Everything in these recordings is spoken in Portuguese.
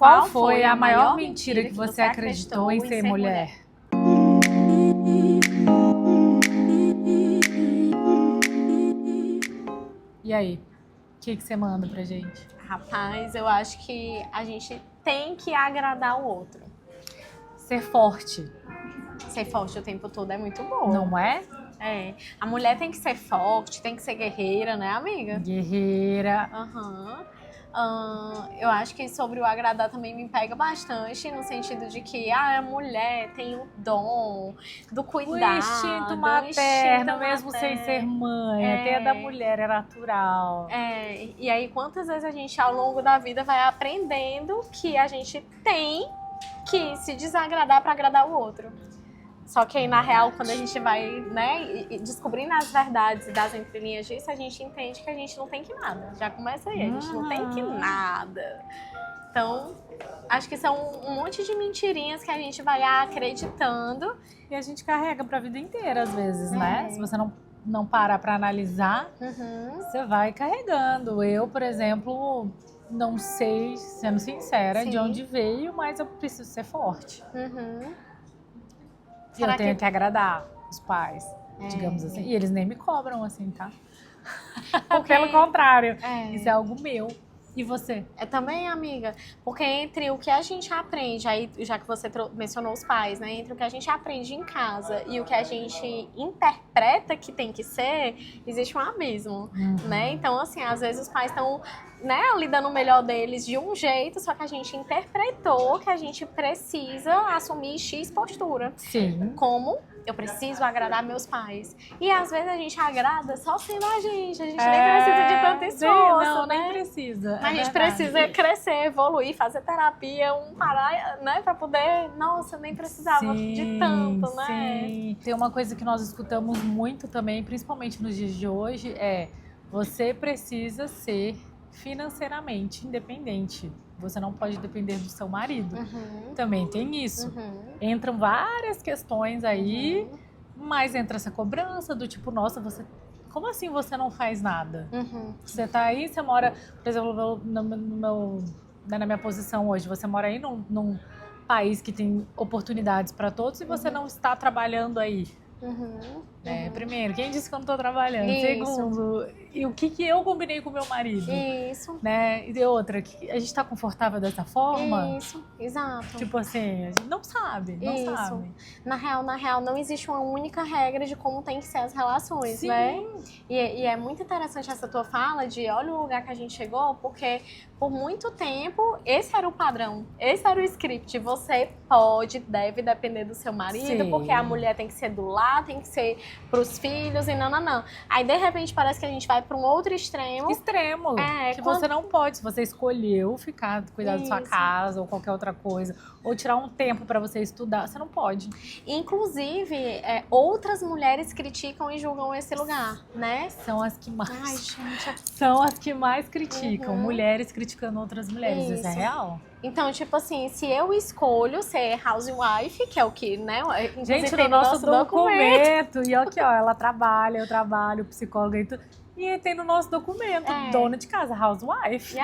Qual foi a maior mentira que você acreditou em ser mulher? E aí, o que você manda pra gente? Rapaz, eu acho que a gente tem que agradar o outro. Ser forte. Ser forte o tempo todo é muito bom. Não é? É. A mulher tem que ser forte, tem que ser guerreira, né, amiga? Guerreira. Aham. Eu acho que sobre o agradar também me pega bastante, no sentido de que a mulher tem o dom do cuidado, O instinto materno, mesmo sem ser mãe, até a da mulher é natural. E aí quantas vezes a gente ao longo da vida vai aprendendo que a gente tem que se desagradar para agradar o outro. Só que aí, na real, quando a gente vai, né, descobrindo as verdades e das entrelinhas disso, a gente entende que a gente não tem que nada. Já começa aí, a gente não tem que nada. Então, acho que são um monte de mentirinhas que a gente vai acreditando. E a gente carrega pra vida inteira, às vezes, né? Se você não parar pra analisar, você vai carregando. Eu, por exemplo, não sei, sendo sincera, de onde veio, mas eu preciso ser forte. E eu tenho que agradar os pais, digamos assim. E eles nem me cobram assim, tá? Pelo contrário, isso é algo meu. E você? Também, amiga, porque entre o que a gente aprende, aí já que você mencionou os pais, né? Entre o que a gente aprende em casa e o que a gente interpreta que tem que ser, existe um abismo, né? Então, assim, às vezes os pais estão, né, lidando o melhor deles de um jeito, só que a gente interpretou que a gente precisa assumir X postura. Sim. Como eu preciso agradar meus pais. E às vezes a gente agrada só sendo a gente nem precisa de tanto esforço, não, né? nem precisa. Mas a gente precisa crescer, evoluir, fazer terapia, parar, né, pra poder, nossa, nem precisava de tanto, né? Sim. Tem uma coisa que nós escutamos muito também, principalmente nos dias de hoje, você precisa ser financeiramente independente. Você não pode depender do seu marido. Também tem isso. Entram várias questões aí, mas entra essa cobrança do tipo, nossa, como assim você não faz nada? Você tá aí, você mora, por exemplo, na minha posição hoje, você mora aí num país que tem oportunidades para todos e você não está trabalhando aí. Primeiro, quem disse que eu não tô trabalhando? Isso. Segundo, e o que eu combinei com meu marido? Isso. Né? E outra, a gente tá confortável dessa forma? Isso, exato. Tipo assim, a gente não sabe. Na real, não existe uma única regra de como tem que ser as relações, Sim. né? E é muito interessante essa tua fala de olha o lugar que a gente chegou, porque por muito tempo esse era o padrão, esse era o script. Você deve depender do seu marido, porque a mulher tem que ser do lar, tem que ser pros filhos e não. Aí de repente parece que a gente vai para um outro extremo. Que você não pode, se você escolheu cuidar da sua casa ou qualquer outra coisa, ou tirar um tempo para você estudar, você não pode. Inclusive, outras mulheres criticam e julgam esse lugar, né? São as que mais. Ai, gente. São as que mais criticam. Mulheres criticando outras mulheres. Isso é real? Então, tipo assim, se eu escolho ser housewife, que é o que, né? Gente, no nosso documento. E aqui, ó, ela trabalha, eu trabalho, psicóloga e tudo. E tem no nosso documento, dona de casa, housewife.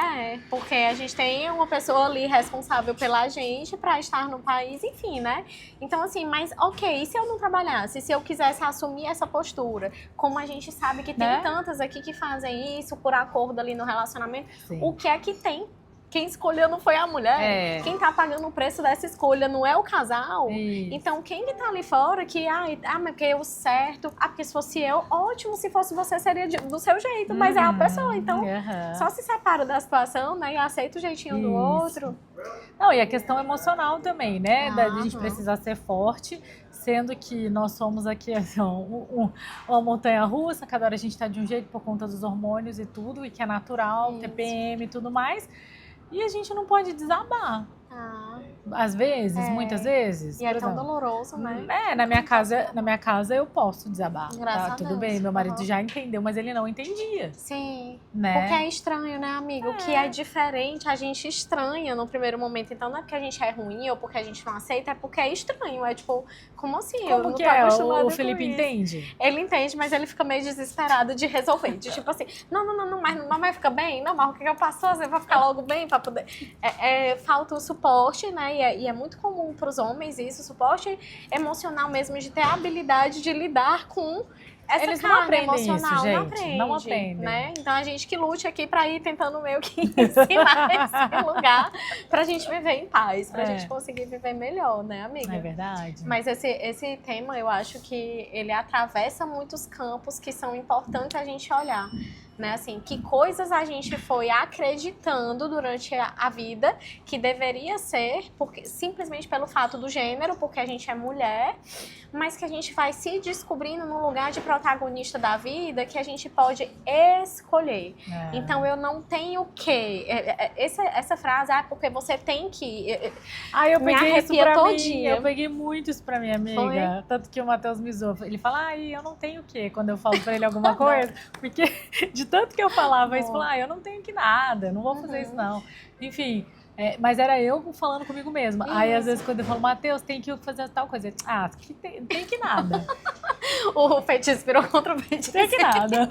Porque a gente tem uma pessoa ali responsável pela gente pra estar no país, enfim, né? Então, assim, mas ok, e se eu não trabalhasse? Se eu quisesse assumir essa postura? Como a gente sabe que tem tantas aqui que fazem isso por acordo ali no relacionamento, o que é que tem? Quem escolheu não foi a mulher. Quem tá pagando o preço dessa escolha não é o casal. Então, quem que tá ali fora que, mas porque eu certo. Porque se fosse eu, ótimo. Se fosse você, seria do seu jeito. Mas é a pessoa. Então, só se separa da situação, né? E aceita o jeitinho do outro. Não, e a questão emocional também, né? Da gente precisar ser forte. Sendo que nós somos aqui assim, uma montanha-russa. Cada hora a gente tá de um jeito por conta dos hormônios e tudo. E que é natural, TPM e tudo mais. E a gente não pode desabar. Às vezes, muitas vezes. E é por tão exemplo. doloroso, né? Na minha casa eu posso desabar. Graças Tá, a tudo Deus. bem. Meu marido Uhum. já entendeu, mas ele não entendia, Sim. né? Porque é estranho, né, amiga? O que é diferente, a gente estranha no primeiro momento. Então não é porque a gente é ruim ou porque a gente não aceita, é porque é estranho. É tipo, como assim? Eu Como não que tô é? acostumada O com Felipe isso. entende? Ele entende, mas ele fica meio desesperado de resolver. De tipo assim, não, mas não vai ficar bem? Não, mas o que eu posso fazer pra ficar logo bem? Pra poder... falta o suporte, né? E é muito comum pros homens isso, suporte emocional mesmo, de ter a habilidade de lidar com essa Eles não carga aprendem emocional. isso, Não gente. aprende, Não aprendem. né? Então a gente que lute aqui pra ir tentando meio que ensinar esse lugar pra gente viver em paz, pra gente conseguir viver melhor, né, amiga? É verdade. Mas esse tema, eu acho que ele atravessa muitos campos que são importantes a gente olhar, né? Assim, que coisas a gente foi acreditando durante a vida que deveria ser, porque, simplesmente pelo fato do gênero, porque a gente é mulher, mas que a gente vai se descobrindo num lugar de protagonista da vida que a gente pode escolher. Então, eu não tenho que... Essa frase, porque você tem que... Eu peguei isso pra mim. Eu peguei muito isso pra minha amiga. Foi? Tanto que o Matheus me zoou. Ele fala, eu não tenho o quê? Quando eu falo pra ele alguma coisa. Porque de tanto que eu falava isso, eu não tenho que nada, não vou fazer isso não. Enfim, mas era eu falando comigo mesma. Isso. Aí às vezes quando eu falo, Matheus, tem que fazer tal coisa. Tem que nada. O feitiço virou contra o feitiço. Tem que nada.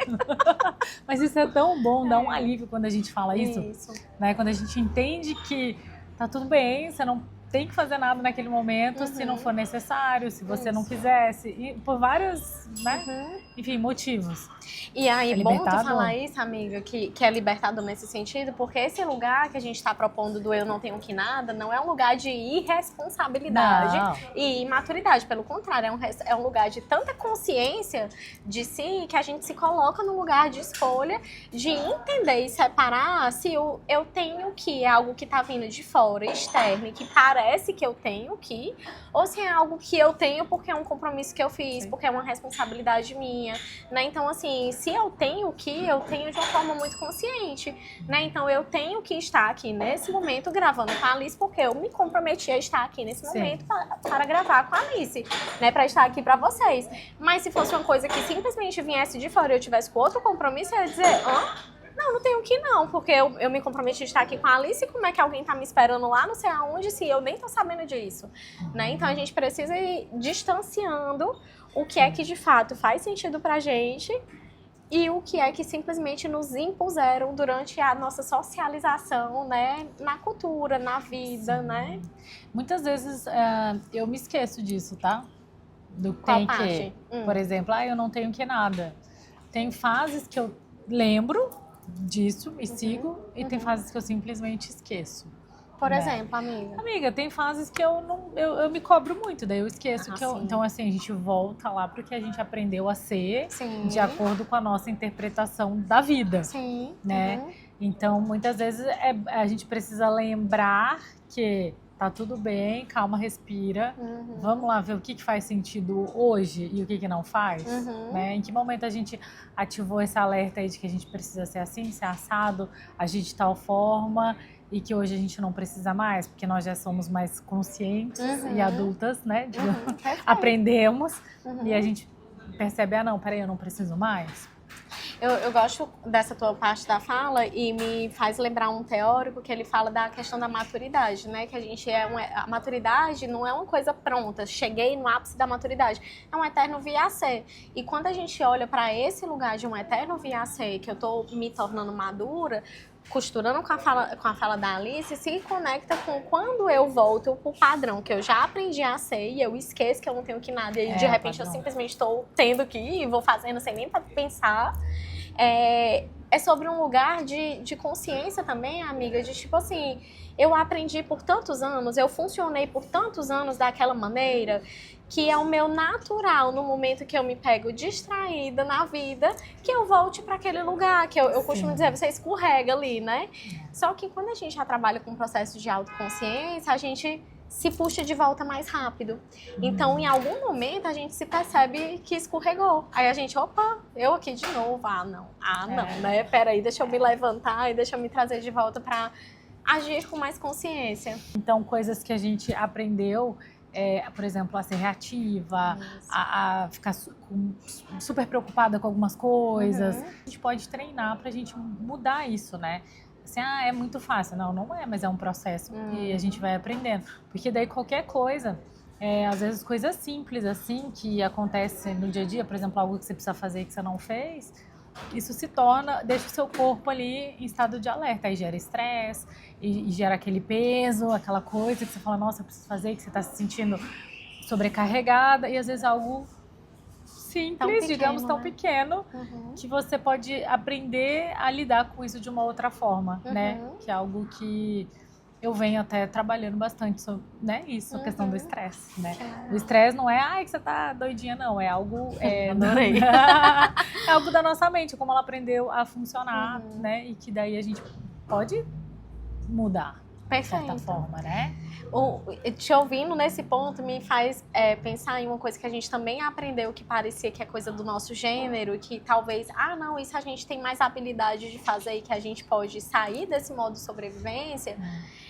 Mas isso é tão bom, dá um alívio quando a gente fala isso. Né? Quando a gente entende que tá tudo bem, você não tem que fazer nada naquele momento, se não for necessário, se você não quisesse, e por vários, né? Enfim, motivos. E aí, bom tu falar isso, amiga, que é libertador nesse sentido, porque esse lugar que a gente está propondo do eu não tenho que nada, não é um lugar de irresponsabilidade e imaturidade. Pelo contrário, é um lugar de tanta consciência de si que a gente se coloca no lugar de escolha, de entender e separar se eu tenho que é algo que está vindo de fora, externo, e que parece que eu tenho que, ou se é algo que eu tenho porque é um compromisso que eu fiz, porque é uma responsabilidade minha, né? Então, assim, se eu tenho que, eu tenho de uma forma muito consciente, né? Então, eu tenho que estar aqui nesse momento gravando com a Alice, porque eu me comprometi a estar aqui nesse momento para gravar com a Alice, né? Para estar aqui para vocês. Mas se fosse uma coisa que simplesmente viesse de fora e eu tivesse com outro compromisso, eu ia dizer, não tenho que não, porque eu me comprometi a estar aqui com a Alice, e como é que alguém tá me esperando lá, não sei aonde, se eu nem tô sabendo disso, né? Então, a gente precisa ir distanciando o que é que de fato faz sentido pra gente e o que é que simplesmente nos impuseram durante a nossa socialização, né? Na cultura, na vida, né? Muitas vezes eu me esqueço disso, tá? Do Qual tem que. Por exemplo, eu não tenho que nada. Tem fases que eu lembro disso, me sigo, e tem fases que eu simplesmente esqueço. Por exemplo, amiga? Amiga, tem fases que eu me cobro muito, daí eu esqueço que eu... Então, assim, a gente volta lá pro que a gente aprendeu a ser de acordo com a nossa interpretação da vida. Né? Então, muitas vezes a gente precisa lembrar que tá tudo bem, calma, respira. Vamos lá ver o que faz sentido hoje e o que não faz. Né? Em que momento a gente ativou esse alerta aí de que a gente precisa ser assim, ser assado, agir de tal forma, e que hoje a gente não precisa mais, porque nós já somos mais conscientes e adultas, né? Aprendemos e a gente percebe, não, peraí, eu não preciso mais. Eu gosto dessa tua parte da fala e me faz lembrar um teórico que ele fala da questão da maturidade, né? Que a gente a maturidade não é uma coisa pronta, cheguei no ápice da maturidade, é um eterno vir a ser. E quando a gente olha para esse lugar de um eterno vir a ser, que eu tô me tornando madura, costurando com a fala da Alice, se conecta com quando eu volto pro padrão que eu já aprendi a ser e eu esqueço que eu não tenho que nada e de repente eu simplesmente estou tendo que ir e vou fazendo sem nem pensar. É sobre um lugar de consciência também, amiga, de tipo assim, eu aprendi por tantos anos, eu funcionei por tantos anos daquela maneira, que é o meu natural no momento que eu me pego distraída na vida, que eu volte para aquele lugar, que eu costumo dizer, você escorrega ali, né? Só que quando a gente já trabalha com o processo de autoconsciência, a gente se puxa de volta mais rápido. Então, em algum momento, a gente se percebe que escorregou. Aí a gente, opa, eu aqui de novo. Não, né? Peraí, deixa eu me levantar e deixa eu me trazer de volta para agir com mais consciência. Então, coisas que a gente aprendeu, por exemplo, a ser reativa, a ficar super preocupada com algumas coisas. A gente pode treinar pra gente mudar isso, né? Assim, é muito fácil. Não, não é, mas é um processo e a gente vai aprendendo. Porque daí qualquer coisa, às vezes coisas simples assim, que acontecem no dia a dia, por exemplo, algo que você precisa fazer e que você não fez, isso deixa o seu corpo ali em estado de alerta, aí gera estresse, e gera aquele peso, aquela coisa que você fala, nossa, eu preciso fazer, que você está se sentindo sobrecarregada, e às vezes algo simples, digamos, tão pequeno, que você pode aprender a lidar com isso de uma outra forma, né? Que é algo que eu venho até trabalhando bastante sobre, né, isso, a questão do estresse, né? O estresse não é, que você tá doidinha, não. É algo... Adorei. É algo da nossa mente, como ela aprendeu a funcionar, né? E que daí a gente pode mudar, de certa forma, né? Te ouvindo nesse ponto me faz pensar em uma coisa que a gente também aprendeu que parecia que é coisa do nosso gênero, que talvez, não, isso a gente tem mais habilidade de fazer e que a gente pode sair desse modo de sobrevivência,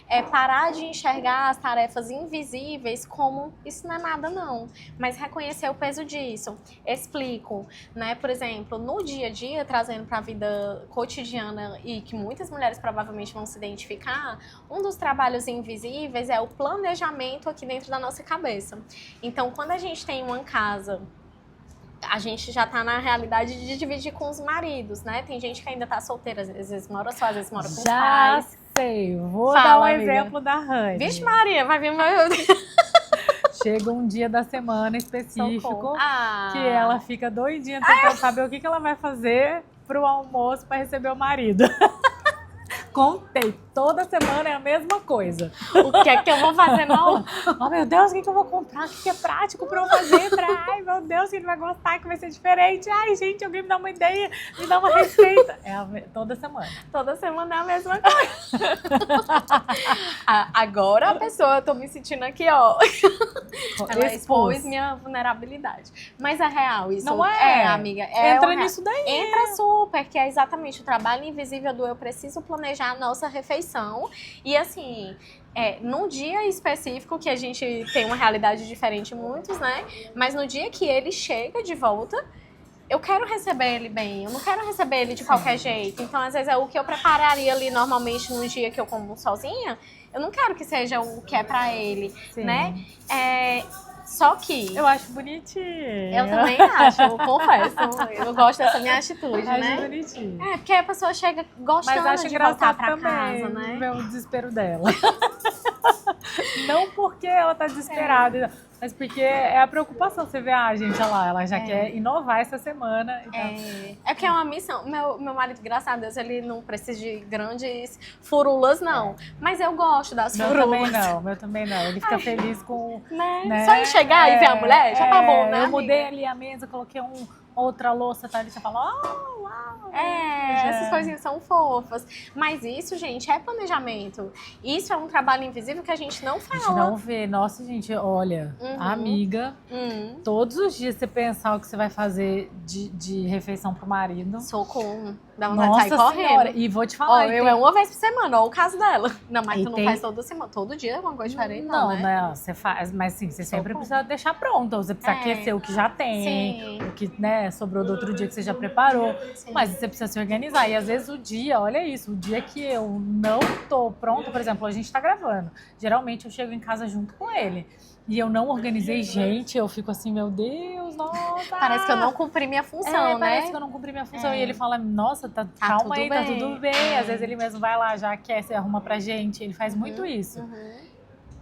é parar de enxergar as tarefas invisíveis como isso não é nada não, mas reconhecer o peso disso. Explico, né? Por exemplo, no dia a dia, trazendo para a vida cotidiana e que muitas mulheres provavelmente vão se identificar, um dos trabalhos invisíveis é o planejamento aqui dentro da nossa cabeça. Então, quando a gente tem uma casa, a gente já tá na realidade de dividir com os maridos, né? Tem gente que ainda tá solteira, às vezes mora só, às vezes mora com os pais. Sei, vou dar um exemplo da Rani. Vixe Maria, vai vir meu... Chega um dia da semana específico que ela fica doidinha tentando saber o que ela vai fazer pro almoço para receber o marido. Contei, toda semana é a mesma coisa. O que é que eu vou fazer, não? Oh, meu Deus, o que eu vou comprar? O que é prático pra eu fazer? Ai, meu Deus, que ele vai gostar, que vai ser diferente. Ai, gente, alguém me dá uma ideia, me dá uma receita. Toda semana. Toda semana é a mesma coisa. Agora a pessoa, eu tô me sentindo aqui, ó. Ela expôs minha vulnerabilidade. Mas é real isso. Não é? Amiga. Entra nisso daí. Entra super, que é exatamente o trabalho invisível do eu preciso planejar a nossa refeição. E assim, num dia específico que a gente tem uma realidade diferente muitos, né? Mas no dia que ele chega de volta, eu quero receber ele bem, eu não quero receber ele de qualquer jeito. Então, às vezes, é o que eu prepararia ali normalmente num dia que eu como sozinha, eu não quero que seja o que é pra ele, né? Só que... Eu acho bonitinho. Eu também acho, eu confesso. Eu gosto dessa minha atitude, né? Acho bonitinho. Porque a pessoa chega gostando de voltar pra casa, né? Ver o desespero dela. Não porque ela tá desesperada, mas porque é a preocupação. Você vê, gente, olha lá, ela já quer inovar essa semana. Então... É porque é uma missão. Meu marido, graças a Deus, ele não precisa de grandes furulas, não. Mas eu gosto das furulas. Meu também não. Ele fica feliz com... Né? Só em chegar e ver a mulher, já tá bom, né, eu mudei ali a mesa, coloquei outra louça, tá ali, você fala, uau. Essas coisinhas são fofas. Mas isso, gente, é planejamento. Isso é um trabalho invisível que a gente não fala. A gente não vê. Nossa, gente, olha, amiga, todos os dias você pensar o que você vai fazer de refeição pro marido. Socorro. Dá vontade de sair correndo. Senhora. E vou te falar. É uma vez por semana, ó, o caso dela. Não, mas tu não faz toda semana. Todo dia é uma coisa diferente, não, né? Não, você faz. Mas sim, você sempre precisa deixar pronto. Você precisa aquecer o que já tem. O que, né, sobrou do outro dia que você já preparou. Mas você precisa se organizar. E às vezes o dia, olha isso, o dia que eu não tô pronta, por exemplo, a gente tá gravando. Geralmente eu chego em casa junto com ele. E eu não organizei, gente, eu fico assim, meu Deus, nossa. Parece que eu não cumpri minha função, né? Parece que eu não cumpri minha função. E ele fala, nossa, calma aí, tá tudo bem. Às vezes ele mesmo vai lá, já quer, se arruma pra gente. Ele faz muito isso.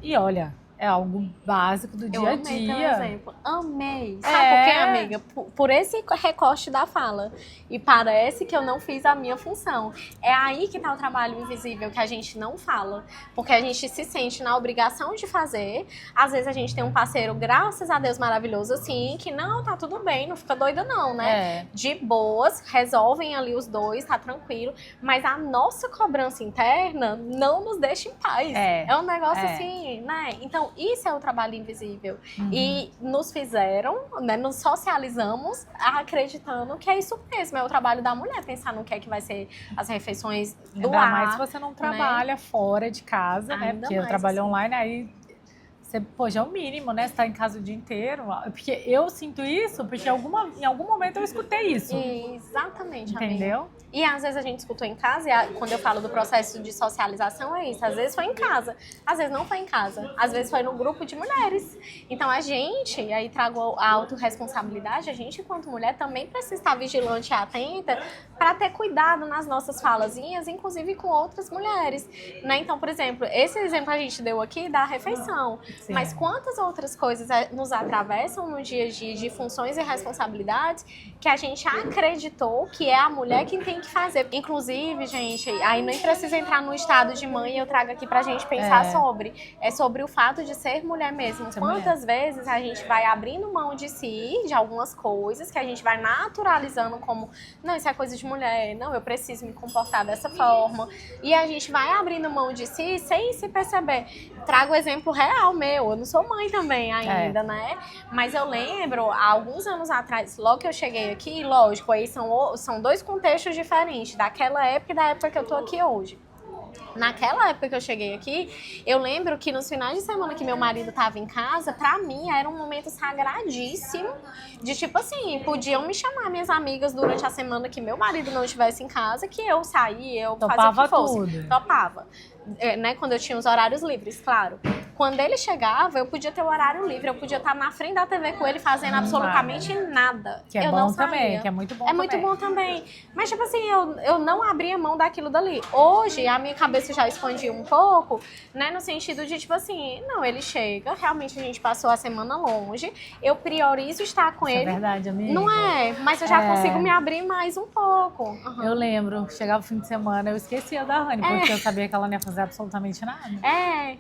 E olha, é algo básico do dia a dia. Eu amei, exemplo. Amei. Sabe por quê, amiga? Por esse recorte da fala. E parece que eu não fiz a minha função. É aí que tá o trabalho invisível, que a gente não fala. Porque a gente se sente na obrigação de fazer. Às vezes a gente tem um parceiro, graças a Deus, maravilhoso, assim, que não, tá tudo bem, não fica doida não, né? De boas, resolvem ali os dois, tá tranquilo. Mas a nossa cobrança interna não nos deixa em paz. É um negócio assim, né? Então, isso é o trabalho invisível. E nos fizeram, né, nos socializamos acreditando que é isso mesmo, é o trabalho da mulher, pensar no que é que vai ser as refeições do Ainda ar. mais se você não trabalha fora de casa, né? Ainda Porque eu mais trabalho assim. online, aí você, pô, já é o mínimo, né? Você tá em casa o dia inteiro. Porque eu sinto isso, porque em algum momento eu escutei isso. Exatamente, amiga. Entendeu? E às vezes a gente escutou em casa, e quando eu falo do processo de socialização é isso. Às vezes foi em casa, às vezes não foi em casa, às vezes foi no grupo de mulheres. Então a gente, e aí trago a autorresponsabilidade, a gente enquanto mulher também precisa estar vigilante e atenta para ter cuidado nas nossas falazinhas, inclusive com outras mulheres. Né? Então, por exemplo, esse exemplo a gente deu aqui da refeição. Sim. Mas quantas outras coisas nos atravessam no dia a dia de funções e responsabilidades que a gente acreditou que é a mulher quem tem que fazer. Inclusive, gente, aí nem precisa entrar no estado de mãe, eu trago aqui pra gente pensar sobre. É sobre o fato de ser mulher mesmo. Quantas vezes a gente vai abrindo mão de si, de algumas coisas, que a gente vai naturalizando como, não, isso é coisa de mulher, não, eu preciso me comportar dessa forma. E a gente vai abrindo mão de si sem se perceber. Trago o exemplo real meu, eu não sou mãe também ainda, né? Mas eu lembro, há alguns anos atrás, logo que eu cheguei aqui, lógico, aí são dois contextos diferentes, daquela época e da época que eu tô aqui hoje. Naquela época que eu cheguei aqui, eu lembro que nos finais de semana que meu marido tava em casa, pra mim era um momento sagradíssimo, de tipo assim, podiam me chamar minhas amigas durante a semana que meu marido não estivesse em casa, que eu saía, eu fazia o que fosse. Tudo. Topava. Né, quando eu tinha os horários livres, claro. Quando ele chegava, eu podia ter o horário livre, eu podia estar na frente da TV com ele fazendo absolutamente nada. Que é eu bom não também, saía. que é muito bom também. É muito bom também. Mas, tipo assim, eu não abria mão daquilo dali. Hoje, a minha cabeça já expandiu um pouco, né, no sentido de, tipo assim, não, ele chega, realmente a gente passou a semana longe, eu priorizo estar com ele. É verdade, amiga. Não é, mas eu já consigo me abrir mais um pouco. Eu lembro, chegava o fim de semana, eu esquecia da Rani, porque eu sabia que ela não ia fazer absolutamente nada.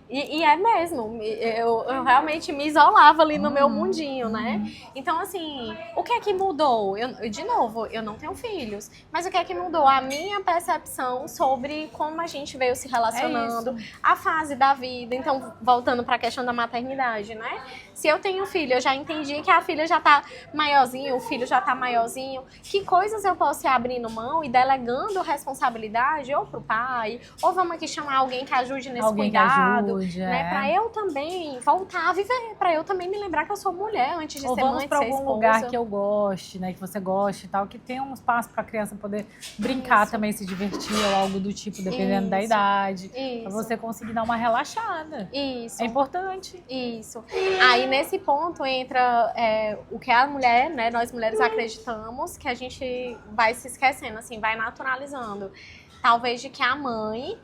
E é mesmo. Eu realmente me isolava ali no meu mundinho, né? Então, assim, o que é que mudou? De novo, eu não tenho filhos, mas o que é que mudou? A minha percepção sobre como a gente veio se relacionando, a fase da vida. Então, voltando para a questão da maternidade, né? Se eu tenho filho, eu já entendi que a filha já tá maiorzinho, o filho já tá maiorzinho. Que coisas eu posso ir abrindo mão e delegando responsabilidade ou pro pai, ou vamos aqui chamar alguém que ajude nesse cuidado, né? Pra eu também voltar a viver, pra eu também me lembrar que eu sou mulher antes de ou ser vamos mãe, de pra ser algum esposa. lugar que eu goste, né? Que você goste e tal, que tenha um espaço pra criança poder brincar também, se divertir ou algo do tipo, dependendo da idade. Pra você conseguir dar uma relaxada. Isso. É importante. Isso. Aí nesse ponto entra o que a mulher, né? Nós mulheres acreditamos que a gente vai se esquecendo, assim, vai naturalizando. Talvez de que a mãe,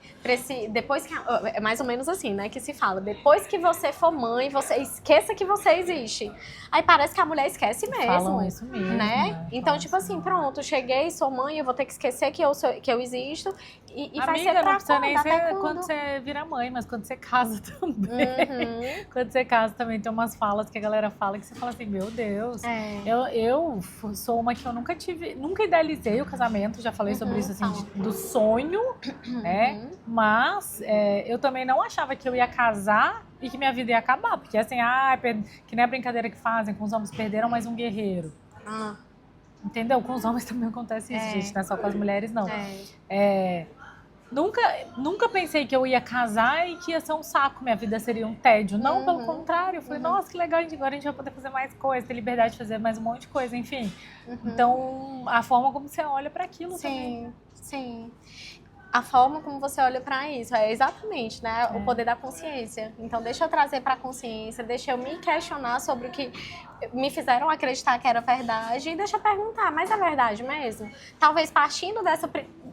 depois que é mais ou menos assim, né, que se fala, depois que você for mãe, você esqueça que você existe. Aí parece que a mulher esquece mesmo. Falam isso mesmo, né? Então, tipo assim, pronto, cheguei, sou mãe, eu vou ter que esquecer que eu existo. E Amiga, vai ser pra não precisa nem ser quando quando você vira mãe, mas quando você casa também. Quando você casa também tem umas falas que a galera fala que você fala assim, meu Deus. Eu sou uma que eu nunca idealizei o casamento, já falei sobre isso, assim, do sonho, né? Mas eu também não achava que eu ia casar e que minha vida ia acabar. Porque assim, que nem a brincadeira que fazem, com os homens perderam mais um guerreiro. Entendeu? Com os homens também acontece isso, gente, não é só com as mulheres, não. Nunca pensei que eu ia casar e que ia ser um saco, minha vida seria um tédio. Não, pelo contrário. Eu falei, nossa, que legal, agora a gente vai poder fazer mais coisa, ter liberdade de fazer mais um monte de coisa, enfim. Então, a forma como você olha para aquilo também. Sim. A forma como você olha para isso é exatamente, né, o poder da consciência. Então, deixa eu trazer para a consciência, deixa eu me questionar sobre o que me fizeram acreditar que era verdade e deixa eu perguntar, mas é verdade mesmo? Talvez partindo dessa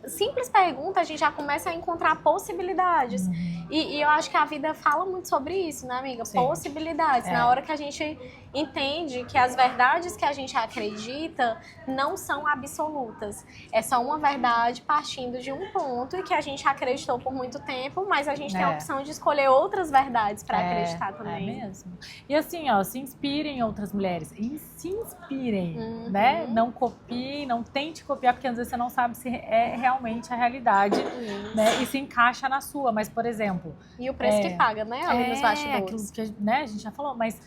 simples pergunta, a gente já começa a encontrar possibilidades. E eu acho que a vida fala muito sobre isso, né, amiga? Sim. Possibilidades. Na hora que a gente entende que as verdades que a gente acredita não são absolutas. É só uma verdade partindo de um ponto e que a gente acreditou por muito tempo, mas a gente tem a opção de escolher outras verdades para acreditar também. É mesmo. E assim, ó, se inspirem em outras mulheres. E se inspirem, né? Não copiem, não tente copiar, porque às vezes você não sabe se é realmente realmente a realidade, né? E se encaixa na sua. Mas, por exemplo... E o preço que paga, né? Ali nos bastidores. Aquilo que né, a gente já falou, mas...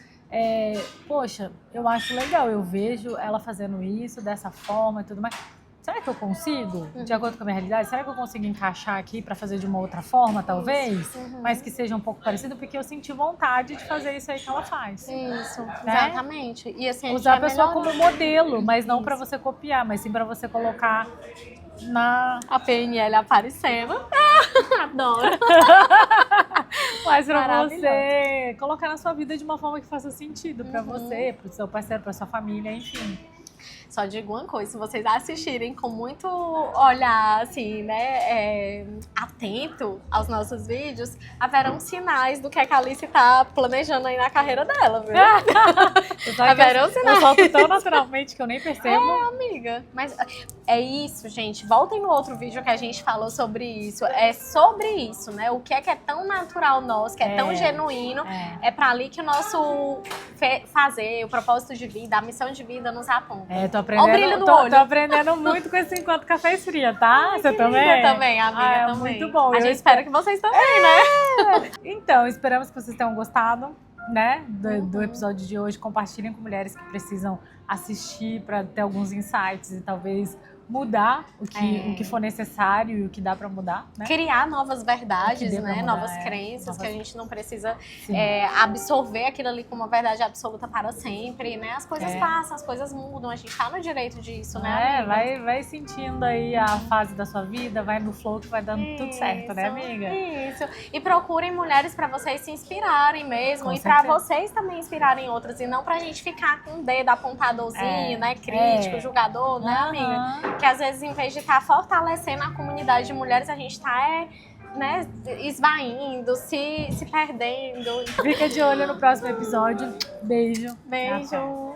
poxa, eu acho legal, eu vejo ela fazendo isso dessa forma e tudo mais. Será que eu consigo, de acordo com a minha realidade, será que eu consigo encaixar aqui para fazer de uma outra forma, talvez? Mas que seja um pouco parecido, porque eu senti vontade de fazer isso aí que ela faz. Isso, né? exatamente. E assim, Usar a pessoa como modelo, mas não para você copiar, mas sim para você colocar na... A PNL aparecendo. Adoro. Mas pra você colocar na sua vida de uma forma que faça sentido pra você, pro seu parceiro, pra sua família, enfim. Só digo uma coisa, se vocês assistirem com muito olhar, assim, né, atento aos nossos vídeos, haverão sinais do que a Alice tá planejando aí na carreira dela, viu? Haverão sinais. Eu solto tão naturalmente que eu nem percebo. Amiga. Mas é isso, gente. Voltem no outro vídeo que a gente falou sobre isso. É sobre isso, né? O que é tão natural nosso, que é tão genuíno. É pra ali que o nosso fazer, o propósito de vida, a missão de vida nos aponta. Tô aprendendo, o brilho do olho. Tô aprendendo muito com esse Enquanto Café Esfria, tá? Você também? Eu também, amiga, também. Muito bom. A gente espera que vocês também, né? Então, esperamos que vocês tenham gostado, né, do episódio de hoje. Compartilhem com mulheres que precisam assistir para ter alguns insights e talvez mudar o que for necessário e o que dá para mudar, né? Criar novas verdades, né? Mudar, novas crenças, que a gente não precisa absorver aquilo ali como uma verdade absoluta para sempre, né? As coisas passam, as coisas mudam, a gente tá no direito disso, né, amiga? Vai sentindo aí a fase da sua vida, vai no flow que vai dando tudo certo, né, amiga? Isso. E procurem mulheres para vocês se inspirarem mesmo, Com e para certeza. vocês também inspirarem outras, e não pra gente ficar com o dedo apontadorzinho, né? Crítico, julgador, né, amiga? Que às vezes, em vez de estar fortalecendo a comunidade de mulheres, a gente tá né, esvaindo, se perdendo. Fica de olho no próximo episódio. Beijo. Beijo.